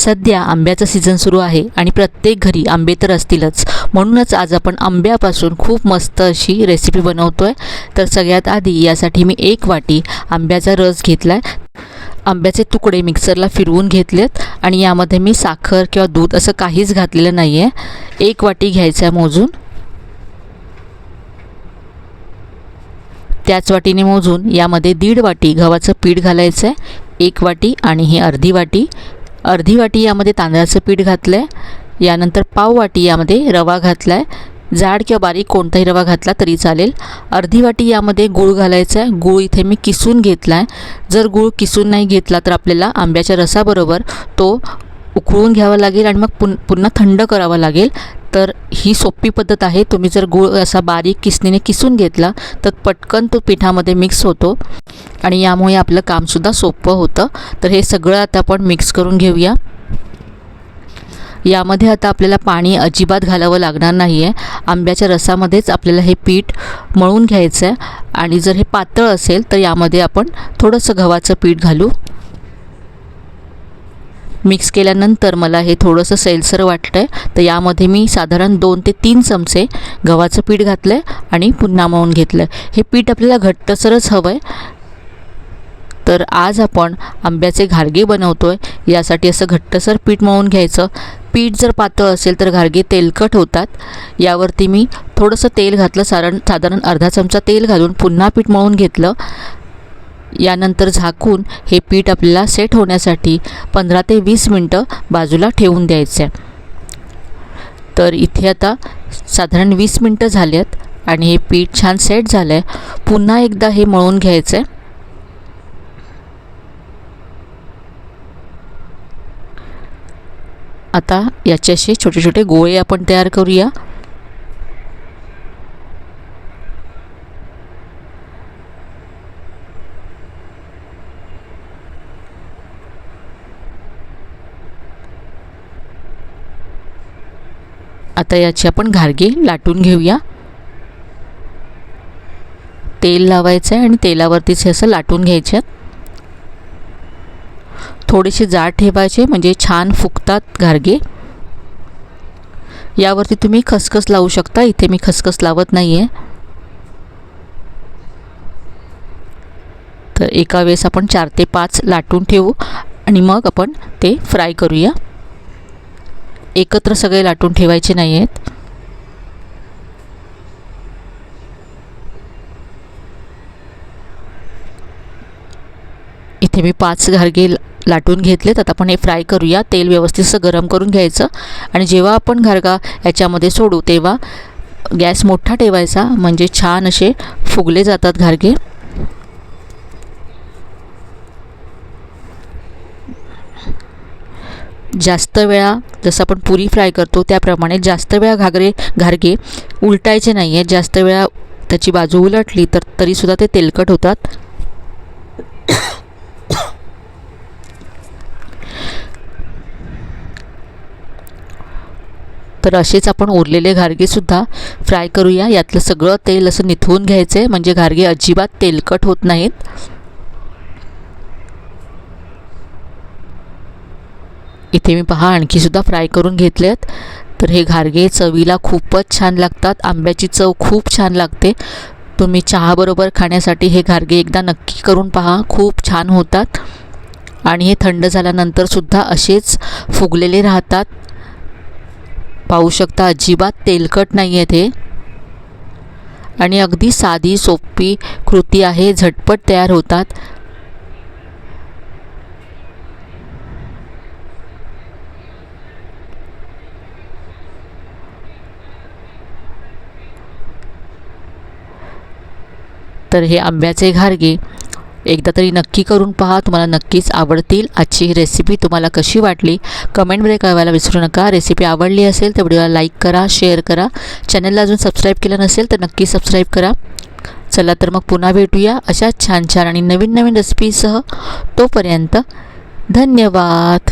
सध्या आंब्याचा सीझन सुरू आहे आणि प्रत्येक घरी आंबे तर असतीलच, म्हणूनच आज आपण आंब्यापासून खूप मस्त अशी रेसिपी बनवतोय। तर सगळ्यात आधी यासाठी मी 1 वाटी आंब्याचा रस घेतलाय। आंब्याचे तुकडे मिक्सरला फिरवून घेतलेत आणि यामध्ये मी साखर किंवा दूध असं काहीच घातलेलं नाही आहे। 1 वाटी घ्यायचा आहे मोजून। त्याच वाटीने मोजून यामध्ये 1.5 वाटी गव्हाचं पीठ घालायचं आहे। 1 वाटी आणि ही अर्धी वाटी यामध्ये तांदळाचं पीठ घातलं आहे। यानंतर पाव वाटी यामध्ये रवा घातला आहे। जाड किंवा बारीक कोणताही रवा घातला तरी चालेल। अर्धी वाटी यामध्ये गूळ घालायचा आहे। गूळ इथे मी किसून घेतला आहे। जर गूळ किसून नाही घेतला तर आपल्याला आंब्याच्या रसाबरोबर तो उकळून घ्यावा लागेल आणि मग पुन्हा थंड करावा लागेल। तर ही सोपी पद्धत आहे। तुम्ही जर गूळ असा बारीक किसणीने किसून घेतला तर पटकन तो पिठामध्ये मिक्स होतो आणि यामुळे आपलं कामसुद्धा सोपं होतं। तर हे सगळं आता आपण मिक्स करून घेऊया। यामध्ये आता आपल्याला पाणी अजिबात घालावं लागणार नाही आहे। आंब्याच्या रसामध्येच आपल्याला हे पीठ मळून घ्यायचं आहे आणि जर हे पातळ असेल तर यामध्ये आपण थोडंसं गव्हाचं पीठ घालू। मिक्स केल्यानंतर मला हे थोडंसं सैलसर वाटतंय, तर यामध्ये मी साधारण 2 ते 3 चमचे गव्हाचं पीठ घातलं आहे आणि पुन्हा मळून घेतलं आहे। हे पीठ आपल्याला घट्टसरच हवं आहे। तर आज आपण आंब्याचे घारगे बनवतोय, यासाठी असं घट्टसर पीठ मळून घ्यायचं। पीठ जर पातळ असेल तर घारगे तेलकट होतात। यावरती मी थोडंसं तेल घातलं, साधारण अर्धा चमचा तेल घालून पुन्हा पीठ मळून घेतलं। यानंतर झाकून हे पीठ आपल्याला सेट होण्यासाठी 15 ते 20 मिनटं बाजूला ठेवून द्यायचं आहे। तर इथे आता साधारण 20 मिनटं झालेत आणि हे पीठ छान सेट झालं आहे। पुन्हा एकदा हे मळून घ्यायचं आहे। आता याचे असे छोटे छोटे गोळे आपण तयार करूया। आता याचे आपण घारगे लाटून घेऊया। तेल लावायचं आहे आणि तेलावरतीच हे असं लाटून घ्यायचे। थोडेसे जाड ठेवायचे म्हणजे छान फुगतात घारगे। यावरती तुम्ही खसखस लावू शकता, इथे मी खसखस लावत नाही आहे। तर एका वेळेस आपण 4 ते 5 लाटून ठेवू आणि मग आपण ते फ्राय करूया। एकत्र सगळे लाटून ठेवायचे नाही आहेत। इथे मी 5 घारगे लाटून घेतलेत। आता आपण हे फ्राय करूया। तेल व्यवस्थित असं गरम करून घ्यायचं आणि जेव्हा आपण घारगा याच्यामध्ये सोडू तेव्हा गॅस मोठा ठेवायचा, म्हणजे छान असे फुगले जातात घारगे। जास्त वेळा जसं आपण पुरी फ्राय करतो त्याप्रमाणे जास्त वेळा घारगे उलटायचे नाही आहेत। जास्त वेळा त्याची बाजू उलटली तर तरीसुद्धा ते तेलकट होतात। तर असेच आपण उरलेले घारगेसुद्धा फ्राय करूया। यातलं सगळं तेल असं निथळून घ्यायचं आहे, म्हणजे घारगे अजिबात तेलकट होत नाहीत। इथे मी पहा आणखीसुद्धा फ्राय करून घेतलेत। तर हे घारगे चवीला खूपच छान लागतात। आंब्याची चव खूप छान लागते। तुम्ही चहाबरोबर खाण्यासाठी हे घारगे एकदा नक्की करून पहा, खूप छान होतात आणि हे थंड झाल्यानंतरसुद्धा असेच फुगलेले राहतात। पाहू शकता अजिबात तेलकट नाही आहेत हे आणि अगदी साधी सोपी कृती आहे, झटपट तयार होतात। तर हे आंब्याचे घारगे एकदा तरी नक्की करून पहा, तुम्हाला नक्कीच आवडतील। आजची ही रेसिपी तुम्हाला कशी वाटली कमेंटमध्ये कळवायला विसरू नका। रेसिपी आवडली असेल तर व्हिडिओला लाईक करा, शेअर करा। चॅनलला अजून सबस्क्राईब केलं नसेल तर नक्की सबस्क्राईब करा। चला तर मग पुन्हा भेटूया अशा छान छान आणि नवीन रेसिपीसह। तोपर्यंत धन्यवाद।